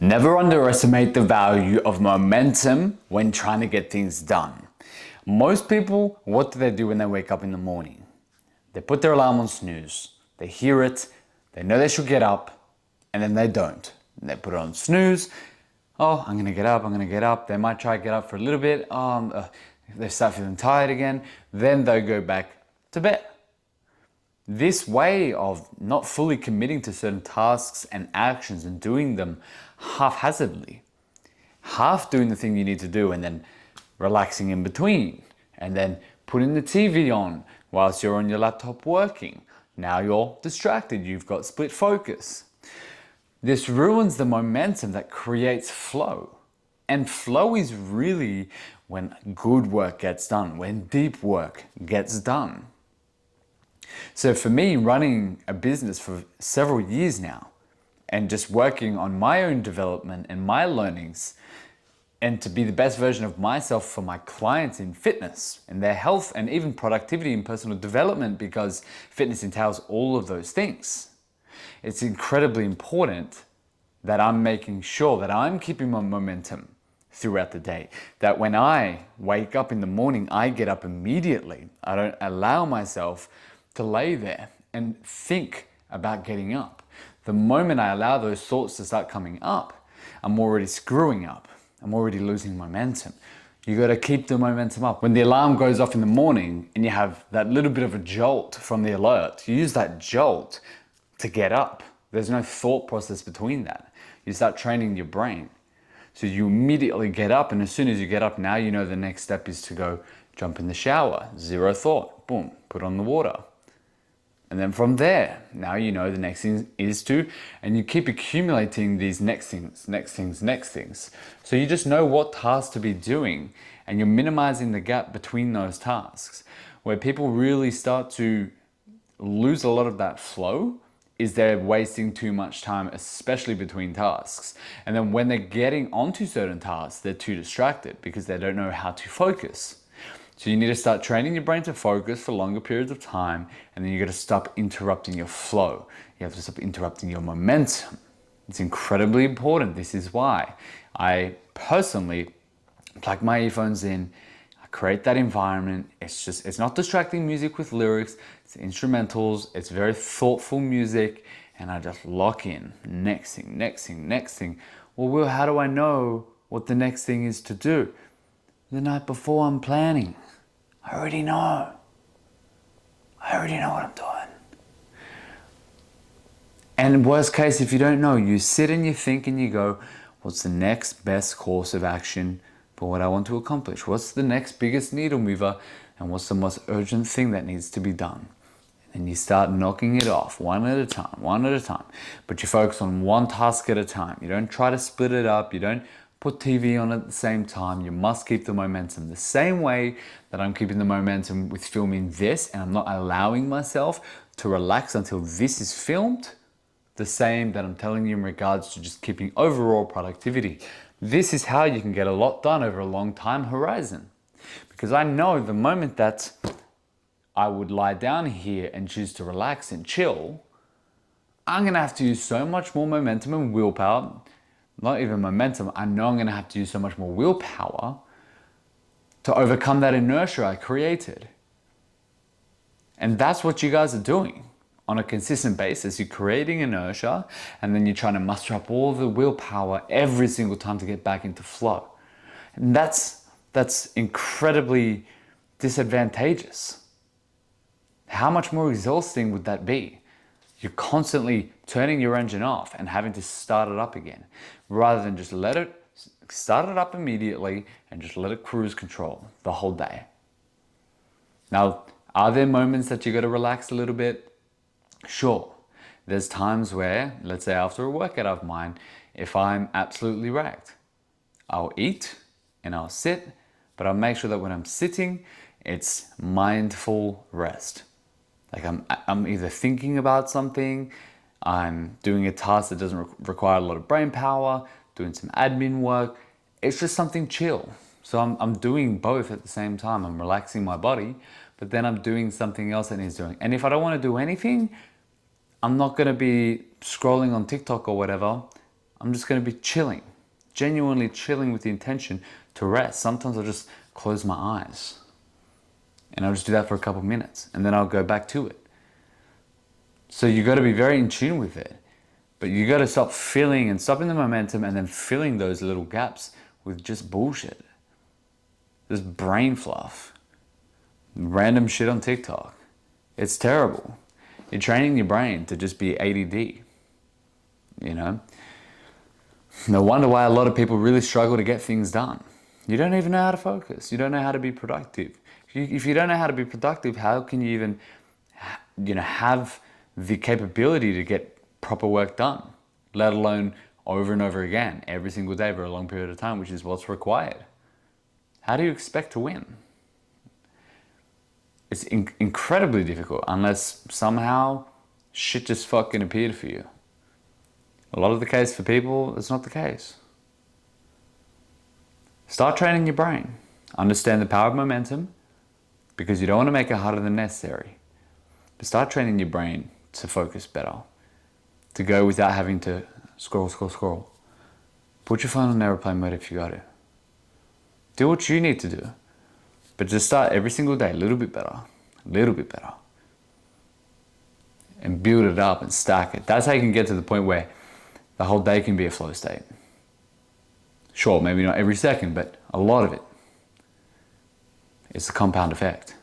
Never underestimate the value of momentum when trying to get things done. Most people, what do they do when they wake up in the morning? They put their alarm on snooze. They hear it, they know they should get up, and then they don't. They put it on snooze. Oh, I'm gonna get up, I'm gonna get up. They might try to get up for a little bit. They start feeling tired again. Then they go back to bed. This way of not fully committing to certain tasks and actions and doing them haphazardly, half doing the thing you need to do and then relaxing in between, and then putting the TV on whilst you're on your laptop working. Now you're distracted, you've got split focus. This ruins the momentum that creates flow. And flow is really when good work gets done, when deep work gets done. So for me, running a business for several years now and just working on my own development and my learnings and to be the best version of myself for my clients in fitness and their health and even productivity and personal development, because fitness entails all of those things. It's incredibly important that I'm making sure that I'm keeping my momentum throughout the day. That when I wake up in the morning, I get up immediately. I don't allow myself to lay there and think about getting up. The moment I allow those thoughts to start coming up, I'm already screwing up. I'm already losing momentum. You got to keep the momentum up. When the alarm goes off in the morning and you have that little bit of a jolt from the alert, you use that jolt to get up. There's no thought process between that. You start training your brain. So you immediately get up, and as soon as you get up, now you know the next step is to go jump in the shower. Zero thought. Boom, put on the water. And then from there, now you know the next thing is to, and you keep accumulating these next things. So you just know what tasks to be doing, and you're minimizing the gap between those tasks. Where people really start to lose a lot of that flow is they're wasting too much time, especially between tasks. And then when they're getting onto certain tasks, they're too distracted because they don't know how to focus. So you need to start training your brain to focus for longer periods of time, and then you got to stop interrupting your flow. You have to stop interrupting your momentum. It's incredibly important. This is why I personally plug my earphones in. I create that environment. It's not distracting music with lyrics. It's instrumentals. It's very thoughtful music, and I just lock in. Next thing. Well, Will, how do I know what the next thing is to do? The night before, I'm planning. I already know what I'm doing. And worst case, if you don't know, you sit and you think and you go, what's the next best course of action for what I want to accomplish? What's the next biggest needle mover? And what's the most urgent thing that needs to be done? And you start knocking it off one at a time. But you focus on one task at a time. You don't try to split it up. You don't put TV on at the same time. You must keep the momentum. The same way that I'm keeping the momentum with filming this, and I'm not allowing myself to relax until this is filmed, the same that I'm telling you in regards to just keeping overall productivity. This is how you can get a lot done over a long time horizon. Because I know the moment that I would lie down here and choose to relax and chill, I'm gonna have to use so much more momentum and willpower. Not even momentum, I know I'm gonna have to use so much more willpower to overcome that inertia I created. And that's what you guys are doing on a consistent basis. You're creating inertia, and then you're trying to muster up all the willpower every single time to get back into flow. And that's incredibly disadvantageous. How much more exhausting would that be? You're constantly turning your engine off and having to start it up again, rather than just start it up immediately and just let it cruise control the whole day. Now, are there moments that you got to relax a little bit? Sure. There's times where, let's say after a workout of mine, if I'm absolutely wrecked, I'll eat and I'll sit, but I'll make sure that when I'm sitting, it's mindful rest. Like I'm either thinking about something, I'm doing a task that doesn't require a lot of brain power, doing some admin work. It's just something chill. So I'm doing both at the same time. I'm relaxing my body, but then I'm doing something else that needs doing. And if I don't want to do anything, I'm not going to be scrolling on TikTok or whatever. I'm just going to be chilling, genuinely chilling with the intention to rest. Sometimes I'll just close my eyes and I'll just do that for a couple of minutes and then I'll go back to it. So you got to be very in tune with it, but you got to stop filling and stopping the momentum and then filling those little gaps with just bullshit. Just brain fluff. Random shit on TikTok. It's terrible. You're training your brain to just be ADD. You know? No wonder why a lot of people really struggle to get things done. You don't even know how to focus. You don't know how to be productive. If you don't know how to be productive, how can you even, have the capability to get proper work done, let alone over and over again, every single day for a long period of time, which is what's required? How do you expect to win? It's incredibly difficult unless somehow shit just fucking appeared for you. A lot of the case for people, it's not the case. Start training your brain. Understand the power of momentum, because you don't want to make it harder than necessary. But start training your brain to focus better, to go without having to scroll. Put your phone on airplane mode if you got to. Do what you need to do. But just start every single day a little bit better. And build it up and stack it. That's how you can get to the point where the whole day can be a flow state. Sure, maybe not every second, but a lot of it. It's the compound effect.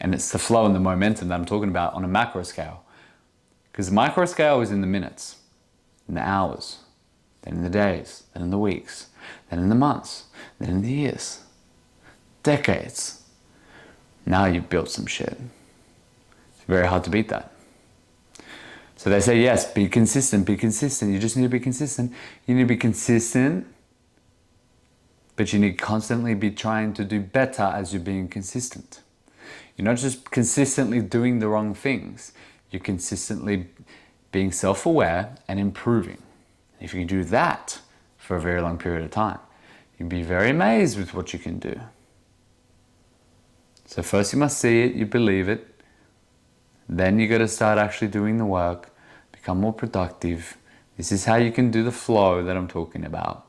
And it's the flow and the momentum that I'm talking about on a macro scale. Because the micro scale is in the minutes, in the hours, then in the days, then in the weeks, then in the months, then in the years, decades. Now you've built some shit. It's very hard to beat that. So they say, yes, be consistent. You just need to be consistent. You need to be consistent, but you need to constantly be trying to do better as you're being consistent. You're not just consistently doing the wrong things. You're consistently being self-aware and improving. If you can do that for a very long period of time, you'll be very amazed with what you can do. So first you must see it, you believe it. Then you got to start actually doing the work, become more productive. This is how you can do the flow that I'm talking about.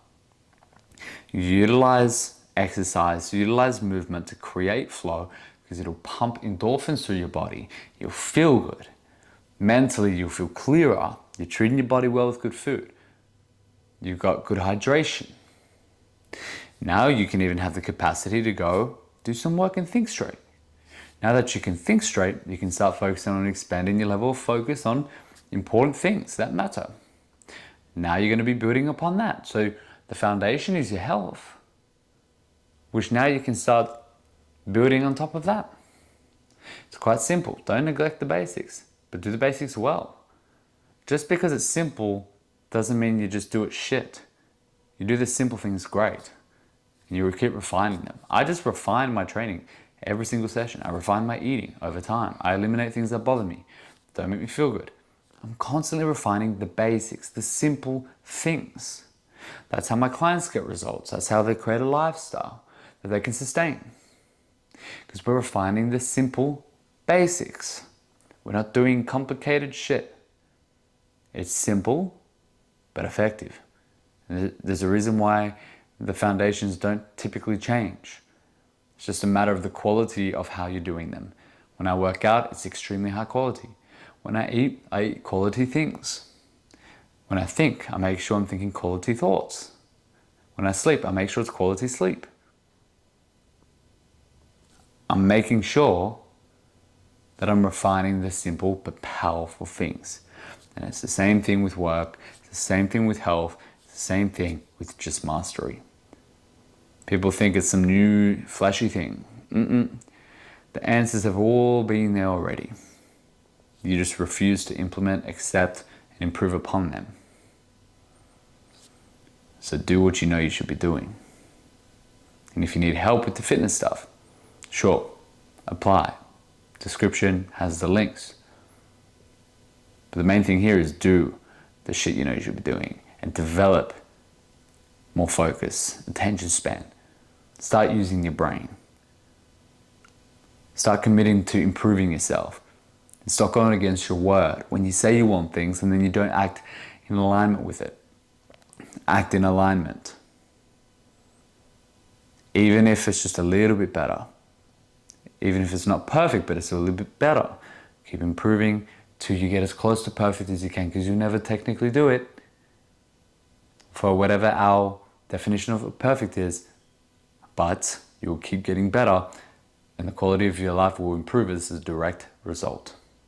You utilize exercise, utilize movement to create flow, because it'll pump endorphins through your body. You'll feel good. Mentally, you'll feel clearer. You're treating your body well with good food. You've got good hydration. Now you can even have the capacity to go do some work and think straight. Now that you can think straight, you can start focusing on expanding your level of focus on important things that matter. Now you're going to be building upon that. So the foundation is your health, which now you can start building on top of that. It's quite simple. Don't neglect the basics, but do the basics well. Just because it's simple doesn't mean you just do it shit. You do the simple things great, and you keep refining them. I just refine my training every single session. I refine my eating over time. I eliminate things that bother me, don't make me feel good. I'm constantly refining the basics, the simple things. That's how my clients get results. That's how they create a lifestyle that they can sustain. Because we're refining the simple basics. We're not doing complicated shit. It's simple, but effective. And there's a reason why the foundations don't typically change. It's just a matter of the quality of how you're doing them. When I work out, it's extremely high quality. When I eat quality things. When I think, I make sure I'm thinking quality thoughts. When I sleep, I make sure it's quality sleep. I'm making sure that I'm refining the simple but powerful things. And it's the same thing with work, it's the same thing with health, it's the same thing with just mastery. People think it's some new flashy thing. The answers have all been there already. You just refuse to implement, accept, and improve upon them. So do what you know you should be doing. And if you need help with the fitness stuff, sure, apply. Description has the links. But the main thing here is do the shit you know you should be doing and develop more focus, attention span. Start using your brain. Start committing to improving yourself. And stop going against your word when you say you want things and then you don't act in alignment with it. act in alignment. Even if it's just a little bit better. Even if it's not perfect, but it's a little bit better. Keep improving till you get as close to perfect as you can, because you'll never technically do it for whatever our definition of perfect is, but you'll keep getting better and the quality of your life will improve as a direct result.